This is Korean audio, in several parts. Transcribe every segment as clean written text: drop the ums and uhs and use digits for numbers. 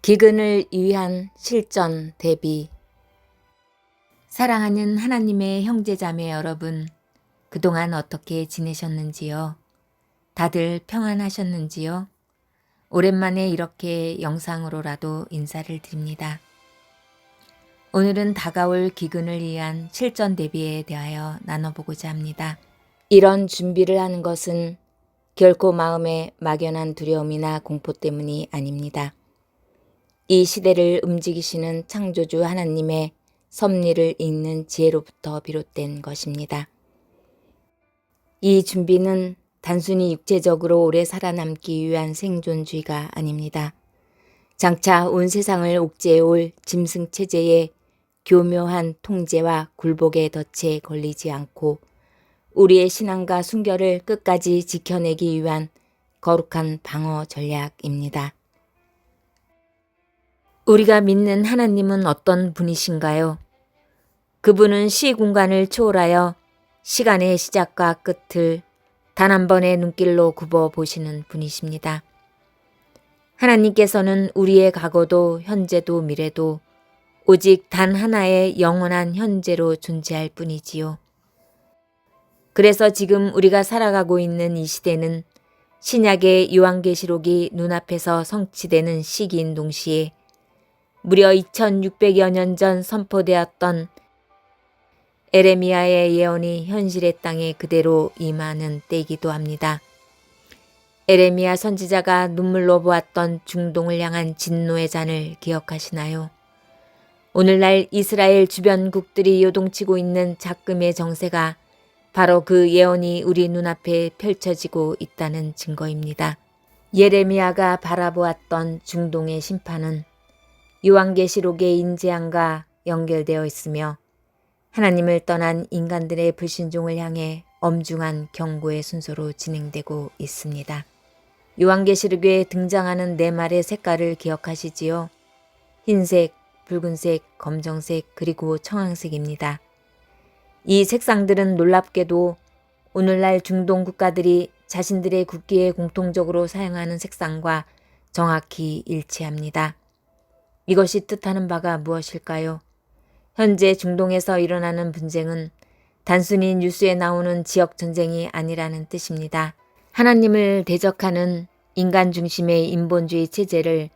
기근을 위한 실전 대비. 사랑하는 하나님의 형제자매 여러분, 그동안 어떻게 지내셨는지요? 다들 평안하셨는지요? 오랜만에 이렇게 영상으로라도 인사를 드립니다. 오늘은 다가올 기근을 위한 실전 대비에 대하여 나눠보고자 합니다. 이런 준비를 하는 것은 결코 마음에 막연한 두려움이나 공포 때문이 아닙니다. 이 시대를 움직이시는 창조주 하나님의 섭리를 읽는 지혜로부터 비롯된 것입니다. 이 준비는 단순히 육체적으로 오래 살아남기 위한 생존주의가 아닙니다. 장차 온 세상을 옥죄해올 짐승체제의 교묘한 통제와 굴복의 덫에 걸리지 않고 우리의 신앙과 순결을 끝까지 지켜내기 위한 거룩한 방어 전략입니다. 우리가 믿는 하나님은 어떤 분이신가요? 그분은 시공간을 초월하여 시간의 시작과 끝을 단 한 번의 눈길로 굽어 보시는 분이십니다. 하나님께서는 우리의 과거도 현재도 미래도 오직 단 하나의 영원한 현재로 존재할 뿐이지요. 그래서 지금 우리가 살아가고 있는 이 시대는 신약의 요한계시록이 눈앞에서 성취되는 시기인 동시에 무려 2600여 년 전 선포되었던 에레미야의 예언이 현실의 땅에 그대로 임하는 때이기도 합니다. 에레미야 선지자가 눈물로 보았던 중동을 향한 진노의 잔을 기억하시나요? 오늘날 이스라엘 주변국들이 요동치고 있는 작금의 정세가 바로 그 예언이 우리 눈앞에 펼쳐지고 있다는 증거입니다. 예레미야가 바라보았던 중동의 심판은 요한계시록의 인재함과 연결되어 있으며 하나님을 떠난 인간들의 불신종을 향해 엄중한 경고의 순서로 진행되고 있습니다. 요한계시록에 등장하는 네 말의 색깔을 기억하시지요? 흰색, 붉은색, 검정색, 그리고 청황색입니다. 이 색상들은 놀랍게도 오늘날 중동 국가들이 자신들의 국기에 공통적으로 사용하는 색상과 정확히 일치합니다. 이것이 뜻하는 바가 무엇일까요? 현재 중동에서 일어나는 분쟁은 단순히 뉴스에 나오는 지역 전쟁이 아니라는 뜻입니다. 하나님을 대적하는 인간 중심의 인본주의 체제를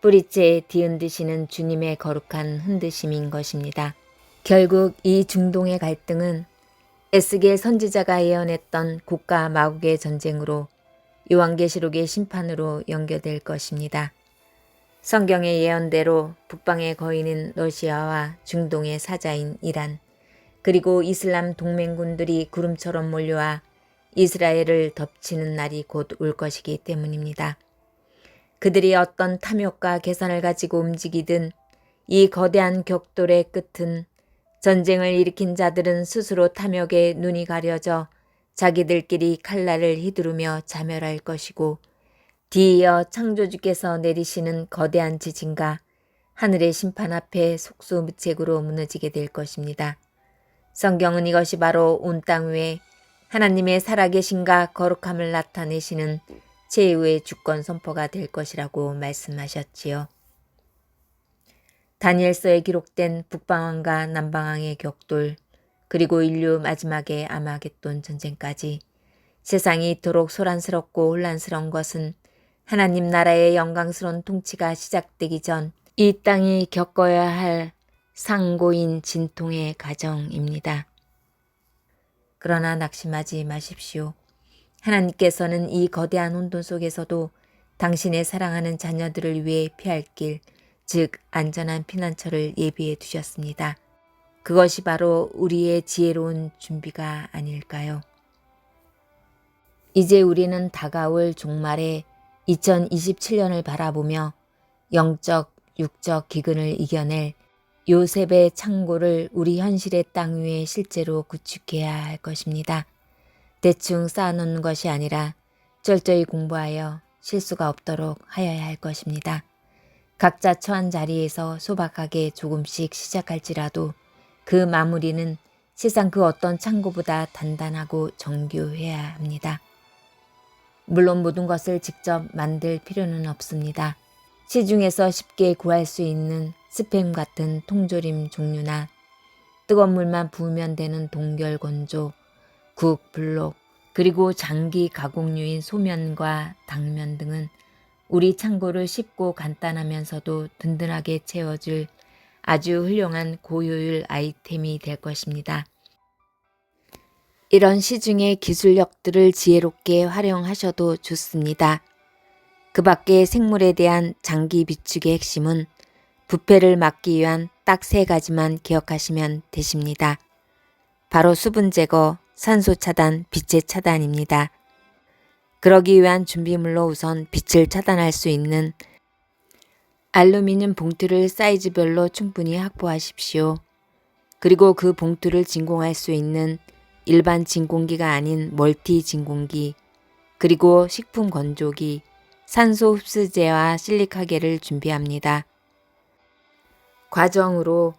뿌리째 뒤흔드시는 주님의 거룩한 흔드심인 것입니다. 결국 이 중동의 갈등은 에스겔 선지자가 예언했던 국가 마국의 전쟁으로 요한계시록의 심판으로 연결될 것입니다. 성경의 예언대로 북방의 거인인 러시아와 중동의 사자인 이란, 그리고 이슬람 동맹군들이 구름처럼 몰려와 이스라엘을 덮치는 날이 곧 올 것이기 때문입니다. 그들이 어떤 탐욕과 계산을 가지고 움직이든 이 거대한 격돌의 끝은 전쟁을 일으킨 자들은 스스로 탐욕에 눈이 가려져 자기들끼리 칼날을 휘두르며 자멸할 것이고 뒤이어 창조주께서 내리시는 거대한 지진과 하늘의 심판 앞에 속수무책으로 무너지게 될 것입니다. 성경은 이것이 바로 온 땅 위에 하나님의 살아계신과 거룩함을 나타내시는 최후의 주권 선포가 될 것이라고 말씀하셨지요. 다니엘서에 기록된 북방왕과 남방왕의 격돌, 그리고 인류 마지막의 아마겟돈 전쟁까지 세상이 이토록 소란스럽고 혼란스러운 것은 하나님 나라의 영광스러운 통치가 시작되기 전 이 땅이 겪어야 할 상고인 진통의 과정입니다. 그러나 낙심하지 마십시오. 하나님께서는 이 거대한 혼돈 속에서도 당신의 사랑하는 자녀들을 위해 피할 길, 즉 안전한 피난처를 예비해 두셨습니다. 그것이 바로 우리의 지혜로운 준비가 아닐까요? 이제 우리는 다가올 종말의 2027년을 바라보며 영적, 육적 기근을 이겨낼 요셉의 창고를 우리 현실의 땅 위에 실제로 구축해야 할 것입니다. 대충 쌓아놓는 것이 아니라 철저히 공부하여 실수가 없도록 하여야 할 것입니다. 각자 처한 자리에서 소박하게 조금씩 시작할지라도 그 마무리는 세상 그 어떤 창고보다 단단하고 정교해야 합니다. 물론 모든 것을 직접 만들 필요는 없습니다. 시중에서 쉽게 구할 수 있는 스팸 같은 통조림 종류나 뜨거운 물만 부으면 되는 동결 건조, 국, 블록, 그리고 장기 가공류인 소면과 당면 등은 우리 창고를 쉽고 간단하면서도 든든하게 채워줄 아주 훌륭한 고효율 아이템이 될 것입니다. 이런 시중의 기술력들을 지혜롭게 활용하셔도 좋습니다. 그 밖에 생물에 대한 장기 비축의 핵심은 부패를 막기 위한 딱 3가지만 기억하시면 되십니다. 바로 수분 제거, 산소 차단, 빛의 차단입니다. 그러기 위한 준비물로 우선 빛을 차단할 수 있는 알루미늄 봉투를 사이즈별로 충분히 확보하십시오. 그리고 그 봉투를 진공할 수 있는 일반 진공기가 아닌 멀티 진공기, 그리고 식품 건조기, 산소 흡수제와 실리카겔을 준비합니다. 과정으로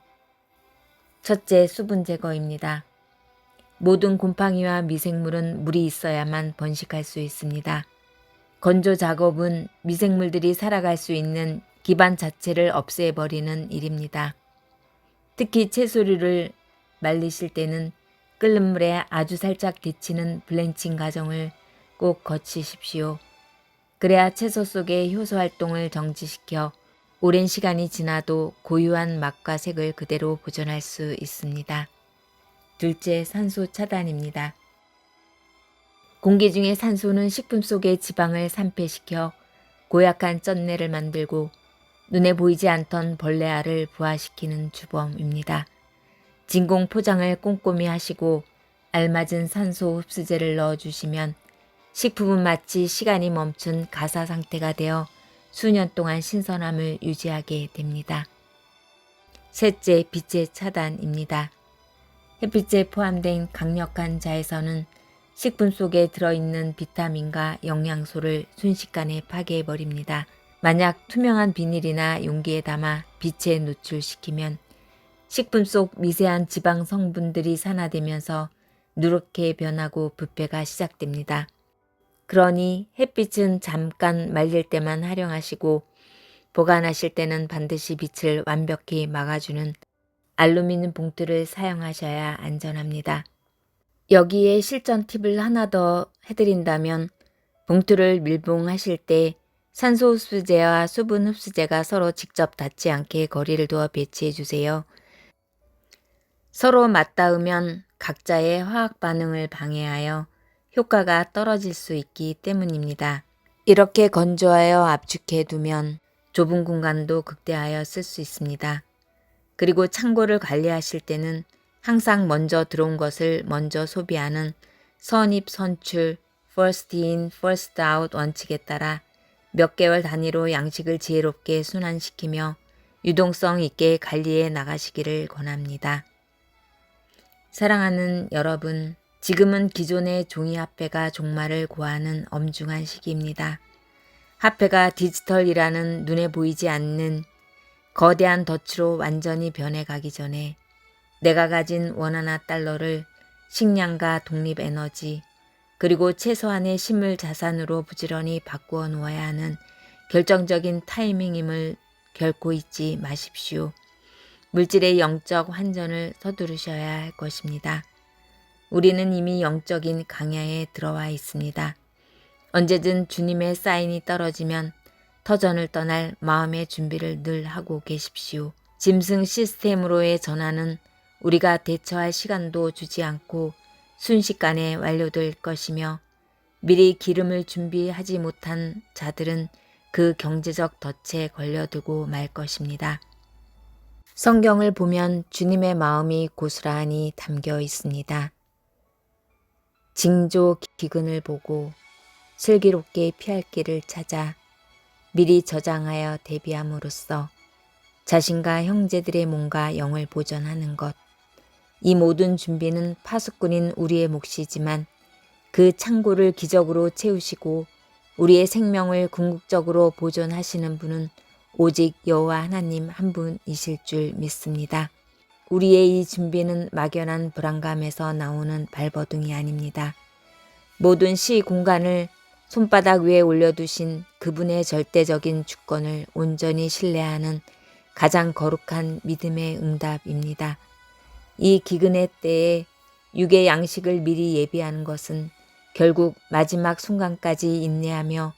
첫째, 수분 제거입니다. 모든 곰팡이와 미생물은 물이 있어야만 번식할 수 있습니다. 건조 작업은 미생물들이 살아갈 수 있는 기반 자체를 없애버리는 일입니다. 특히 채소류를 말리실 때는 끓는 물에 아주 살짝 데치는 블렌칭 과정을 꼭 거치십시오. 그래야 채소 속의 효소 활동을 정지시켜 오랜 시간이 지나도 고유한 맛과 색을 그대로 보존할 수 있습니다. 둘째, 산소 차단입니다. 공기 중의 산소는 식품 속의 지방을 산패시켜 고약한 쩐내를 만들고 눈에 보이지 않던 벌레알을 부화시키는 주범입니다. 진공 포장을 꼼꼼히 하시고 알맞은 산소 흡수제를 넣어주시면 식품은 마치 시간이 멈춘 가사 상태가 되어 수년 동안 신선함을 유지하게 됩니다. 셋째, 빛의 차단입니다. 햇빛에 포함된 강력한 자외선은 식품 속에 들어있는 비타민과 영양소를 순식간에 파괴해버립니다. 만약 투명한 비닐이나 용기에 담아 빛에 노출시키면 식품 속 미세한 지방 성분들이 산화되면서 누렇게 변하고 부패가 시작됩니다. 그러니 햇빛은 잠깐 말릴 때만 활용하시고 보관하실 때는 반드시 빛을 완벽히 막아주는 알루미늄 봉투를 사용하셔야 안전합니다. 여기에 실전 팁을 하나 더 해드린다면 봉투를 밀봉하실 때 산소 흡수제와 수분 흡수제가 서로 직접 닿지 않게 거리를 두어 배치해 주세요. 서로 맞닿으면 각자의 화학 반응을 방해하여 효과가 떨어질 수 있기 때문입니다. 이렇게 건조하여 압축해 두면 좁은 공간도 극대화하여 쓸 수 있습니다. 그리고 창고를 관리하실 때는 항상 먼저 들어온 것을 먼저 소비하는 선입 선출, first in, first out 원칙에 따라 몇 개월 단위로 양식을 지혜롭게 순환시키며 유동성 있게 관리해 나가시기를 권합니다. 사랑하는 여러분, 지금은 기존의 종이 화폐가 종말을 고하는 엄중한 시기입니다. 화폐가 디지털이라는 눈에 보이지 않는 거대한 덫으로 완전히 변해가기 전에 내가 가진 원화나 달러를 식량과 독립에너지 그리고 최소한의 실물 자산으로 부지런히 바꾸어 놓아야 하는 결정적인 타이밍임을 결코 잊지 마십시오. 물질의 영적 환전을 서두르셔야 할 것입니다. 우리는 이미 영적인 강야에 들어와 있습니다. 언제든 주님의 사인이 떨어지면 터전을 떠날 마음의 준비를 늘 하고 계십시오. 짐승 시스템으로의 전환은 우리가 대처할 시간도 주지 않고 순식간에 완료될 것이며 미리 기름을 준비하지 못한 자들은 그 경제적 덫에 걸려들고 말 것입니다. 성경을 보면 주님의 마음이 고스란히 담겨 있습니다. 징조 기근을 보고 슬기롭게 피할 길을 찾아 미리 저장하여 대비함으로써 자신과 형제들의 몸과 영을 보존하는 것. 이 모든 준비는 파수꾼인 우리의 몫이지만 그 창고를 기적으로 채우시고 우리의 생명을 궁극적으로 보존하시는 분은 오직 여호와 하나님 한 분이실 줄 믿습니다. 우리의 이 준비는 막연한 불안감에서 나오는 발버둥이 아닙니다. 모든 시 공간을 손바닥 위에 올려두신 그분의 절대적인 주권을 온전히 신뢰하는 가장 거룩한 믿음의 응답입니다. 이 기근의 때에 육의 양식을 미리 예비하는 것은 결국 마지막 순간까지 인내하며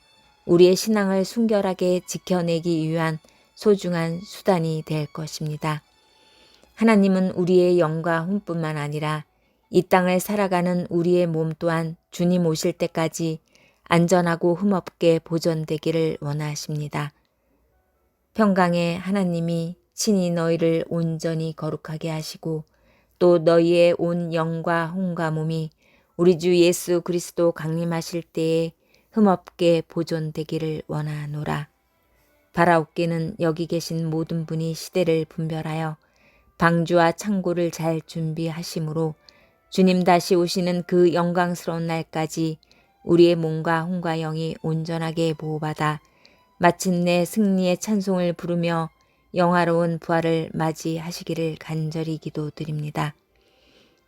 우리의 신앙을 순결하게 지켜내기 위한 소중한 수단이 될 것입니다. 하나님은 우리의 영과 혼뿐만 아니라 이 땅을 살아가는 우리의 몸 또한 주님 오실 때까지 안전하고 흠없게 보존되기를 원하십니다. 평강의 하나님이 친히 너희를 온전히 거룩하게 하시고 또 너희의 온 영과 혼과 몸이 우리 주 예수 그리스도 강림하실 때에 흠없게 보존되기를 원하노라. 바라옵기는 여기 계신 모든 분이 시대를 분별하여 방주와 창고를 잘 준비하심으로 주님 다시 오시는 그 영광스러운 날까지 우리의 몸과 혼과 영이 온전하게 보호받아 마침내 승리의 찬송을 부르며 영화로운 부활을 맞이하시기를 간절히 기도드립니다.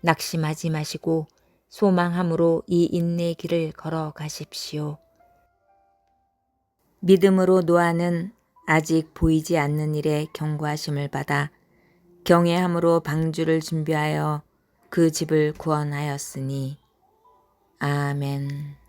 낙심하지 마시고 소망함으로 이 인내의 길을 걸어가십시오. 믿음으로 노아는 아직 보이지 않는 일에 경고하심을 받아 경외함으로 방주를 준비하여 그 집을 구원하였으니. 아멘.